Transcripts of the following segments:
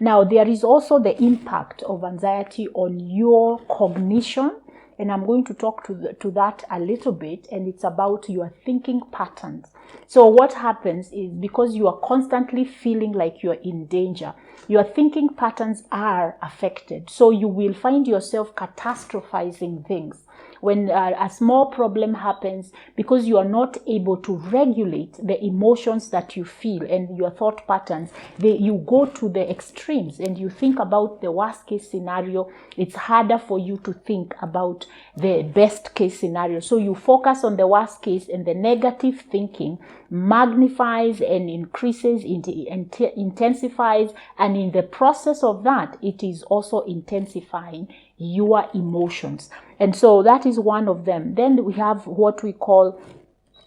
Now, there is also the impact of anxiety on your cognition, and I'm going to talk to that a little bit, and it's about your thinking patterns. So what happens is, because you are constantly feeling like you're in danger, your thinking patterns are affected. So you will find yourself catastrophizing things. When a small problem happens, because you are not able to regulate the emotions that you feel and your thought patterns, you go to the extremes and you think about the worst case scenario. It's harder for you to think about the best case scenario. So you focus on the worst case, and the negative thinking magnifies and increases, intensifies, and in the process of that, it is also intensifying your emotions. And so that is one of them. Then we have what we call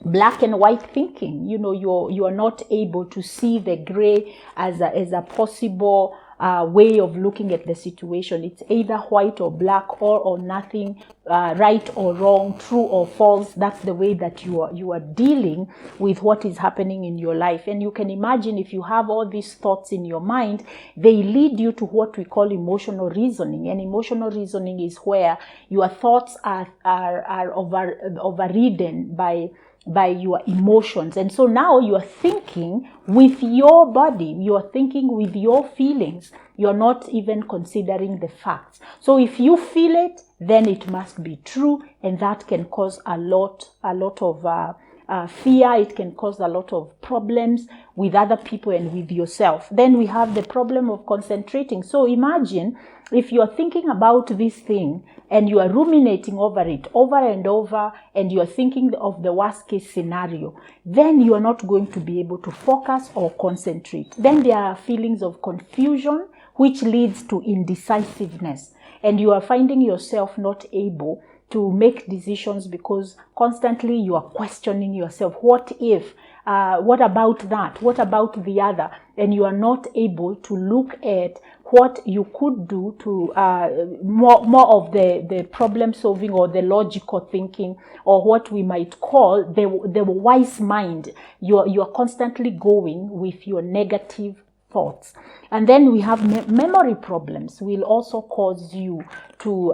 black and white thinking. You know, you are not able to see the gray as a possible way of looking at the situation. It's either white or black, or nothing, right or wrong, true or false. That's the way that you are dealing with what is happening in your life. And you can imagine, if you have all these thoughts in your mind, they lead you to what we call emotional reasoning. And emotional reasoning is where your thoughts are overridden by your emotions. And so now you are thinking with your body, you are thinking with your feelings. You're not even considering the facts. So if you feel it, then it must be true, and that can cause a lot of fear. It can cause a lot of problems with other people and with yourself. Then we have the problem of concentrating. So imagine if you are thinking about this thing and you are ruminating over it over and over, and you are thinking of the worst case scenario, then you are not going to be able to focus or concentrate. Then there are feelings of confusion, which leads to indecisiveness, and you are finding yourself not able to make decisions because constantly you are questioning yourself. What if? What about that? What about the other? And you are not able to look at what you could do to more of the problem solving or the logical thinking, or what we might call the wise mind. You are constantly going with your negative thoughts. And then we have memory problems will also cause you to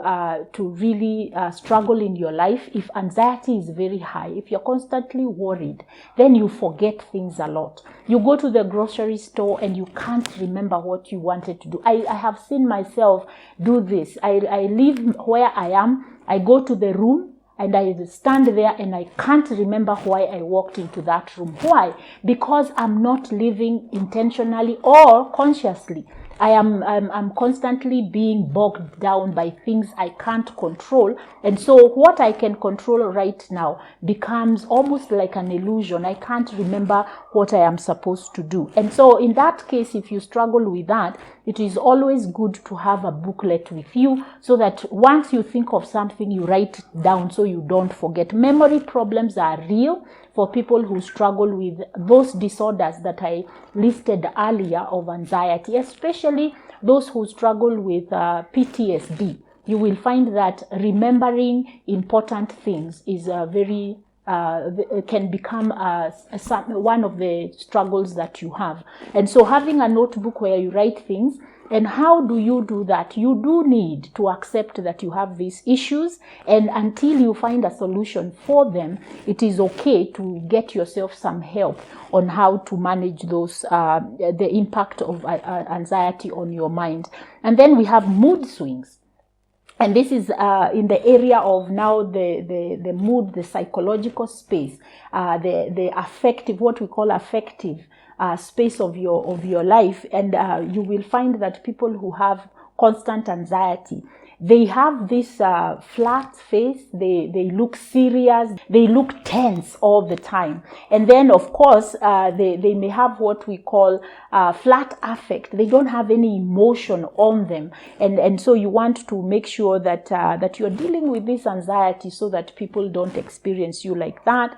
really struggle in your life. If anxiety is very high, if you're constantly worried, then you forget things a lot. You go to the grocery store and you can't remember what you wanted to do. I have seen myself do this. I live where I am. I go to the room and I stand there and I can't remember why I walked into that room. Why? Because I'm not living intentionally or consciously. I'm constantly being bogged down by things I can't control. And so what I can control right now becomes almost like an illusion. I can't remember what I am supposed to do. And so in that case, if you struggle with that, it is always good to have a booklet with you, so that once you think of something, you write it down so you don't forget. Memory problems are real for people who struggle with those disorders that I listed earlier of anxiety, especially those who struggle with PTSD. You will find that remembering important things is can become one of the struggles that you have. And so having a notebook where you write things. And how do you do that? You do need to accept that you have these issues, and until you find a solution for them, it is okay to get yourself some help on how to manage those the impact of anxiety on your mind. And then we have mood swings. And this is in the area of now the mood, the psychological space, the affective, what we call affective space of your life. And you will find that people who have constant anxiety, they have this flat face, they look serious, they look tense all the time. And then, of course, they may have what we call flat affect. They don't have any emotion on them. And so you want to make sure that you're dealing with this anxiety so that people don't experience you like that.